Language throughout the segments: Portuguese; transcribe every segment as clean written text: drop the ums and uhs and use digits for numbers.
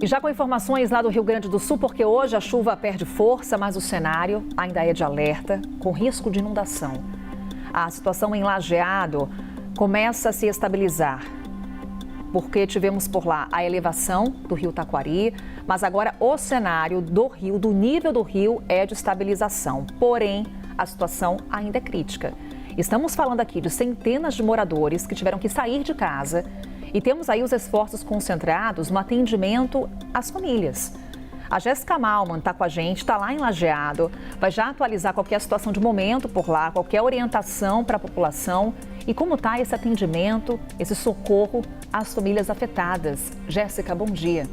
E já com informações lá do Rio Grande do Sul, porque hoje a chuva perde força, mas o cenário ainda é de alerta, com risco de inundação. A situação em Lajeado começa a se estabilizar, porque tivemos por lá a elevação do rio Taquari, mas agora o cenário do rio, do nível do rio, é de estabilização. Porém, a situação ainda é crítica. Estamos falando aqui de centenas de moradores que tiveram que sair de casa e temos aí os esforços concentrados no atendimento às famílias. A Jéssica Malman está com a gente, está lá em Lajeado, vai já atualizar qualquer situação de momento por lá, qualquer orientação para a população e como está esse atendimento, esse socorro às famílias afetadas. Jéssica, bom dia.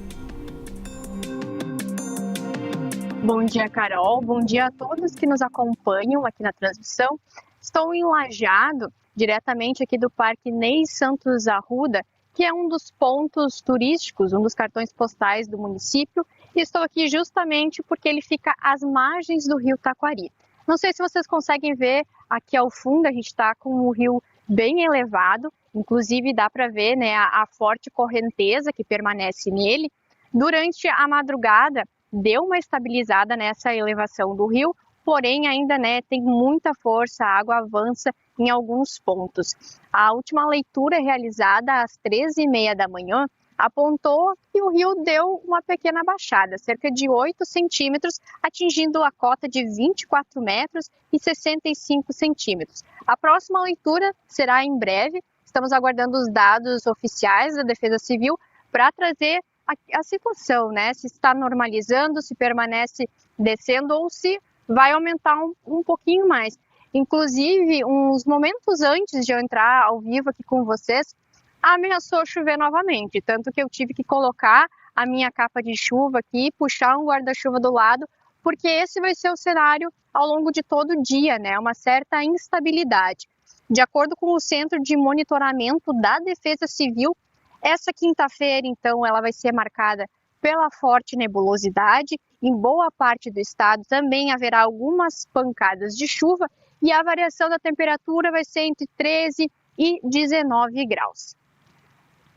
Bom dia, Carol. Bom dia a todos que nos acompanham aqui na transmissão. Estou em Lajeado, diretamente aqui do Parque Ney Santos Arruda, que é um dos pontos turísticos, um dos cartões postais do município. E estou aqui justamente porque ele fica às margens do rio Taquari. Não sei se vocês conseguem ver aqui ao fundo, a gente está com o rio bem elevado, inclusive dá para ver, né, a forte correnteza que permanece nele. Durante a madrugada, deu uma estabilizada nessa elevação do rio, porém ainda, né, tem muita força, a água avança em alguns pontos. A última leitura realizada às 13h30 da manhã apontou que o rio deu uma pequena baixada, cerca de 8 centímetros, atingindo a cota de 24 metros e 65 centímetros. A próxima leitura será em breve, estamos aguardando os dados oficiais da Defesa Civil para trazer a situação, né? Se está normalizando, se permanece descendo ou se vai aumentar um pouquinho mais. Inclusive, uns momentos antes de eu entrar ao vivo aqui com vocês, ameaçou chover novamente, tanto que eu tive que colocar a minha capa de chuva aqui, puxar um guarda-chuva do lado, porque esse vai ser o cenário ao longo de todo o dia, né? Uma certa instabilidade. De acordo com o Centro de Monitoramento da Defesa Civil, essa quinta-feira, então, ela vai ser marcada pela forte nebulosidade. Em boa parte do estado também haverá algumas pancadas de chuva e a variação da temperatura vai ser entre 13 e 19 graus.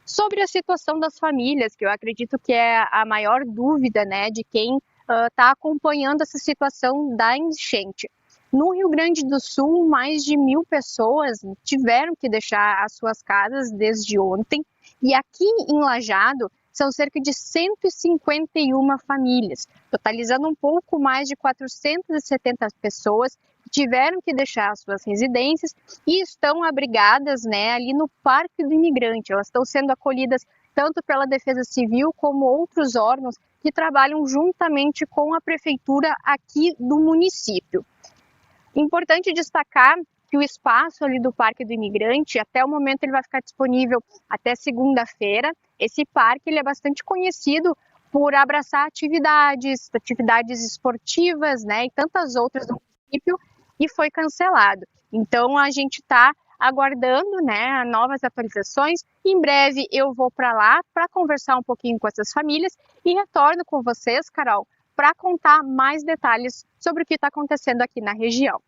Sobre a situação das famílias, que eu acredito que é a maior dúvida, né, de quem está acompanhando essa situação da enchente. No Rio Grande do Sul, mais de 1.000 pessoas tiveram que deixar as suas casas desde ontem. E aqui em Lajeado, são cerca de 151 famílias, totalizando um pouco mais de 470 pessoas que tiveram que deixar as suas residências e estão abrigadas, né, ali no Parque do Imigrante. Elas estão sendo acolhidas tanto pela Defesa Civil como outros órgãos que trabalham juntamente com a Prefeitura aqui do município. Importante destacar que o espaço ali do Parque do Imigrante, até o momento ele vai ficar disponível até segunda-feira. Esse parque ele é bastante conhecido por abraçar atividades esportivas, né, e tantas outras do município, e foi cancelado. Então a gente está aguardando, né, novas atualizações. Em breve eu vou para lá para conversar um pouquinho com essas famílias e retorno com vocês, Carol, para contar mais detalhes sobre o que está acontecendo aqui na região.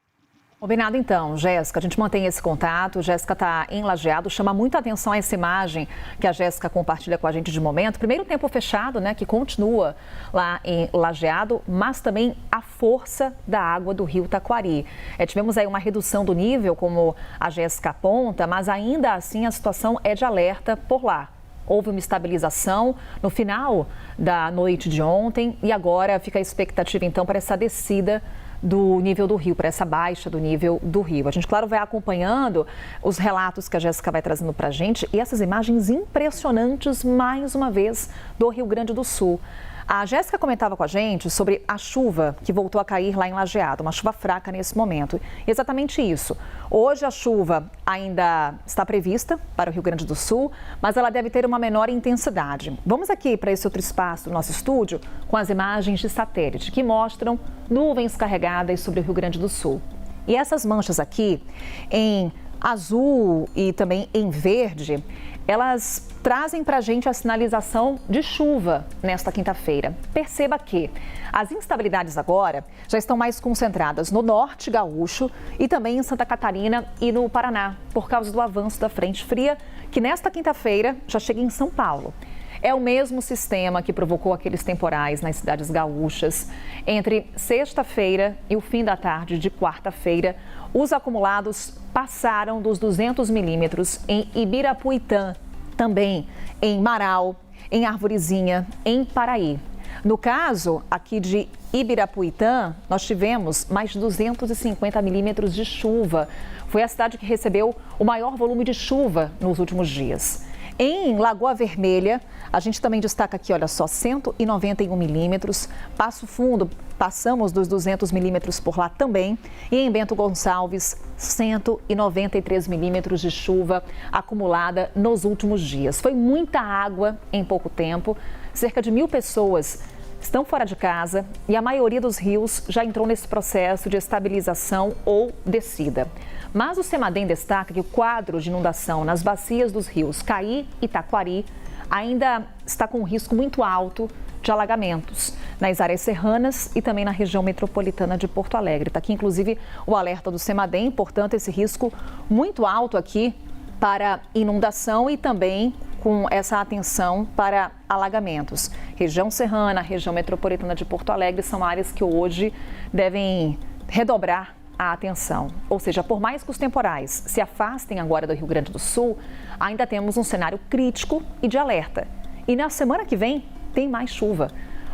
Combinado então, Jéssica, a gente mantém esse contato. Jéssica está em Lajeado, chama muita atenção essa imagem que a Jéssica compartilha com a gente de momento. Primeiro tempo fechado, né, que continua lá em Lajeado, mas também a força da água do rio Taquari. Tivemos aí uma redução do nível, como a Jéssica aponta, mas ainda assim a situação é de alerta por lá. Houve uma estabilização no final da noite de ontem e agora fica a expectativa então para essa descida do nível do rio, para essa baixa do nível do rio. A gente, claro, vai acompanhando os relatos que a Jéssica vai trazendo para a gente e essas imagens impressionantes, mais uma vez, do Rio Grande do Sul. A Jéssica comentava com a gente sobre a chuva que voltou a cair lá em Lajeado, uma chuva fraca nesse momento. Exatamente isso. Hoje a chuva ainda está prevista para o Rio Grande do Sul, mas ela deve ter uma menor intensidade. Vamos aqui para esse outro espaço do nosso estúdio com as imagens de satélite que mostram nuvens carregadas sobre o Rio Grande do Sul. E essas manchas aqui em azul e também em verde elas trazem para a gente a sinalização de chuva nesta quinta-feira. Perceba que as instabilidades agora já estão mais concentradas no norte gaúcho e também em Santa Catarina e no Paraná, por causa do avanço da frente fria, que nesta quinta-feira já chega em São Paulo. É o mesmo sistema que provocou aqueles temporais nas cidades gaúchas. Entre sexta-feira e o fim da tarde de quarta-feira, os acumulados passaram dos 200 milímetros em Ibirapuitã, também em Marau, em Arvorezinha, em Paraí. No caso aqui de Ibirapuitã, nós tivemos mais de 250 milímetros de chuva. Foi a cidade que recebeu o maior volume de chuva nos últimos dias. Em Lagoa Vermelha, a gente também destaca aqui, olha só, 191 milímetros. Passo Fundo, passamos dos 200 milímetros por lá também. E em Bento Gonçalves, 193 milímetros de chuva acumulada nos últimos dias. Foi muita água em pouco tempo. Cerca de 1.000 pessoas estão fora de casa e a maioria dos rios já entrou nesse processo de estabilização ou descida. Mas o CEMADEM destaca que o quadro de inundação nas bacias dos rios Caí e Taquari ainda está com um risco muito alto de alagamentos nas áreas serranas e também na região metropolitana de Porto Alegre. Está aqui, inclusive, o alerta do CEMADEM, portanto, esse risco muito alto aqui para inundação e também com essa atenção para alagamentos. Região serrana, região metropolitana de Porto Alegre são áreas que hoje devem redobrar a atenção. Ou seja, por mais que os temporais se afastem agora do Rio Grande do Sul, ainda temos um cenário crítico e de alerta. E na semana que vem tem mais chuva.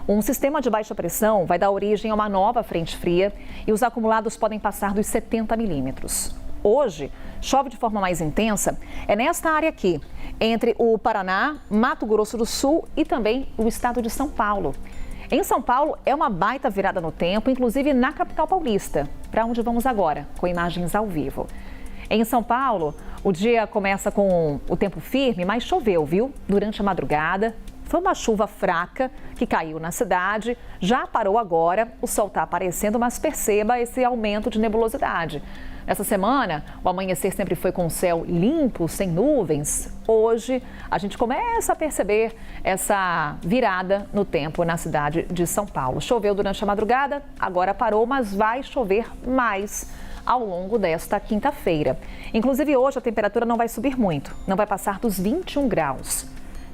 Um sistema de baixa pressão vai dar origem a uma nova frente fria e os acumulados podem passar dos 70 milímetros. Hoje, chove de forma mais intensa é nesta área aqui, entre o Paraná, Mato Grosso do Sul e também o estado de São Paulo. Em São Paulo, é uma baita virada no tempo, inclusive na capital paulista, para onde vamos agora, com imagens ao vivo. Em São Paulo, o dia começa com o tempo firme, mas choveu, viu? Durante a madrugada. Foi uma chuva fraca que caiu na cidade, já parou agora, o sol está aparecendo, mas perceba esse aumento de nebulosidade. Essa semana, o amanhecer sempre foi com o céu limpo, sem nuvens. Hoje, a gente começa a perceber essa virada no tempo na cidade de São Paulo. Choveu durante a madrugada, agora parou, mas vai chover mais ao longo desta quinta-feira. Inclusive, hoje a temperatura não vai subir muito, não vai passar dos 21 graus.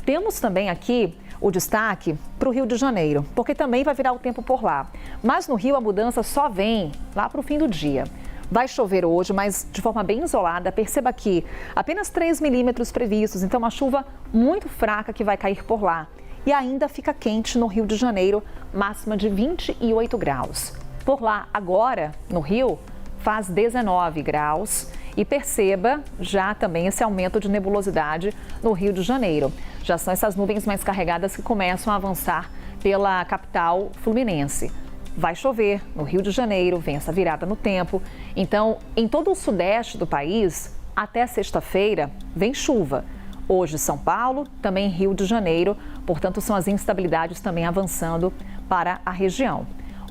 Temos também aqui o destaque para o Rio de Janeiro, porque também vai virar o tempo por lá. Mas no Rio a mudança só vem lá para o fim do dia. Vai chover hoje, mas de forma bem isolada. Perceba aqui, apenas 3 milímetros previstos, então uma chuva muito fraca que vai cair por lá. E ainda fica quente no Rio de Janeiro, máxima de 28 graus. Por lá, agora, no Rio, faz 19 graus. E perceba já também esse aumento de nebulosidade no Rio de Janeiro. Já são essas nuvens mais carregadas que começam a avançar pela capital fluminense. Vai chover no Rio de Janeiro, vem essa virada no tempo. Então, em todo o sudeste do país, até sexta-feira, vem chuva. Hoje, São Paulo, também Rio de Janeiro. Portanto, são as instabilidades também avançando para a região.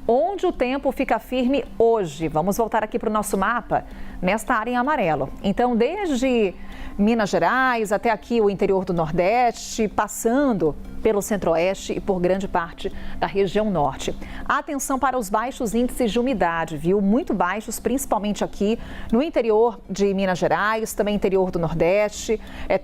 Onde o tempo fica firme hoje? Vamos voltar aqui para o nosso mapa, nesta área em amarelo. Então, desde Minas Gerais até aqui o interior do Nordeste, passando pelo Centro-Oeste e por grande parte da região Norte. Atenção para os baixos índices de umidade, viu? Muito baixos, principalmente aqui no interior de Minas Gerais, também interior do Nordeste,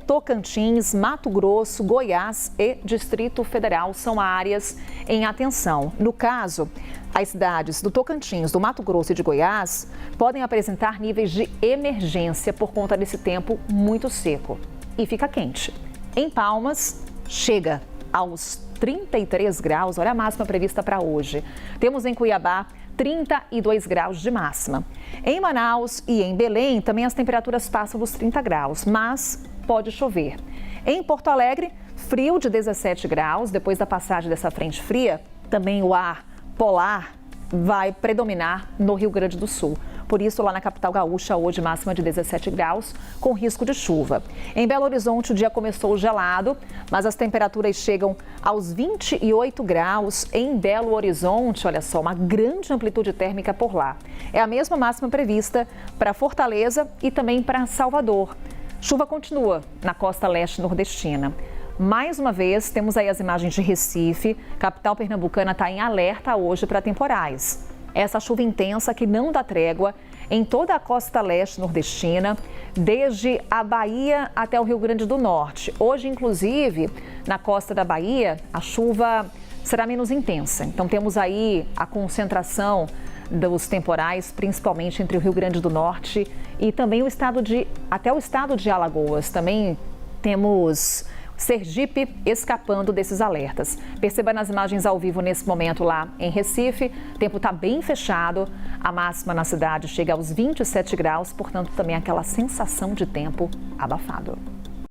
Tocantins, Mato Grosso, Goiás e Distrito Federal são áreas em atenção. No caso, as cidades do Tocantins, do Mato Grosso e de Goiás podem apresentar níveis de emergência por conta desse tempo muito seco e fica quente. Em Palmas, chega aos 33 graus, olha a máxima prevista para hoje. Temos em Cuiabá 32 graus de máxima. Em Manaus e em Belém também as temperaturas passam dos 30 graus, mas pode chover. Em Porto Alegre, frio de 17 graus, depois da passagem dessa frente fria, também o ar polar vai predominar no Rio Grande do Sul. Por isso, lá na capital gaúcha, hoje máxima de 17 graus, com risco de chuva. Em Belo Horizonte, o dia começou gelado, mas as temperaturas chegam aos 28 graus em Belo Horizonte. Olha só, uma grande amplitude térmica por lá. É a mesma máxima prevista para Fortaleza e também para Salvador. Chuva continua na costa leste nordestina. Mais uma vez, temos aí as imagens de Recife. Capital pernambucana está em alerta hoje para temporais. Essa chuva intensa que não dá trégua em toda a costa leste nordestina, desde a Bahia até o Rio Grande do Norte. Hoje, inclusive, na costa da Bahia, a chuva será menos intensa. Então, temos aí a concentração dos temporais, principalmente entre o Rio Grande do Norte e também até o estado de Alagoas. Também temos Sergipe escapando desses alertas. Perceba nas imagens ao vivo nesse momento lá em Recife, o tempo está bem fechado, a máxima na cidade chega aos 27 graus, portanto também aquela sensação de tempo abafado.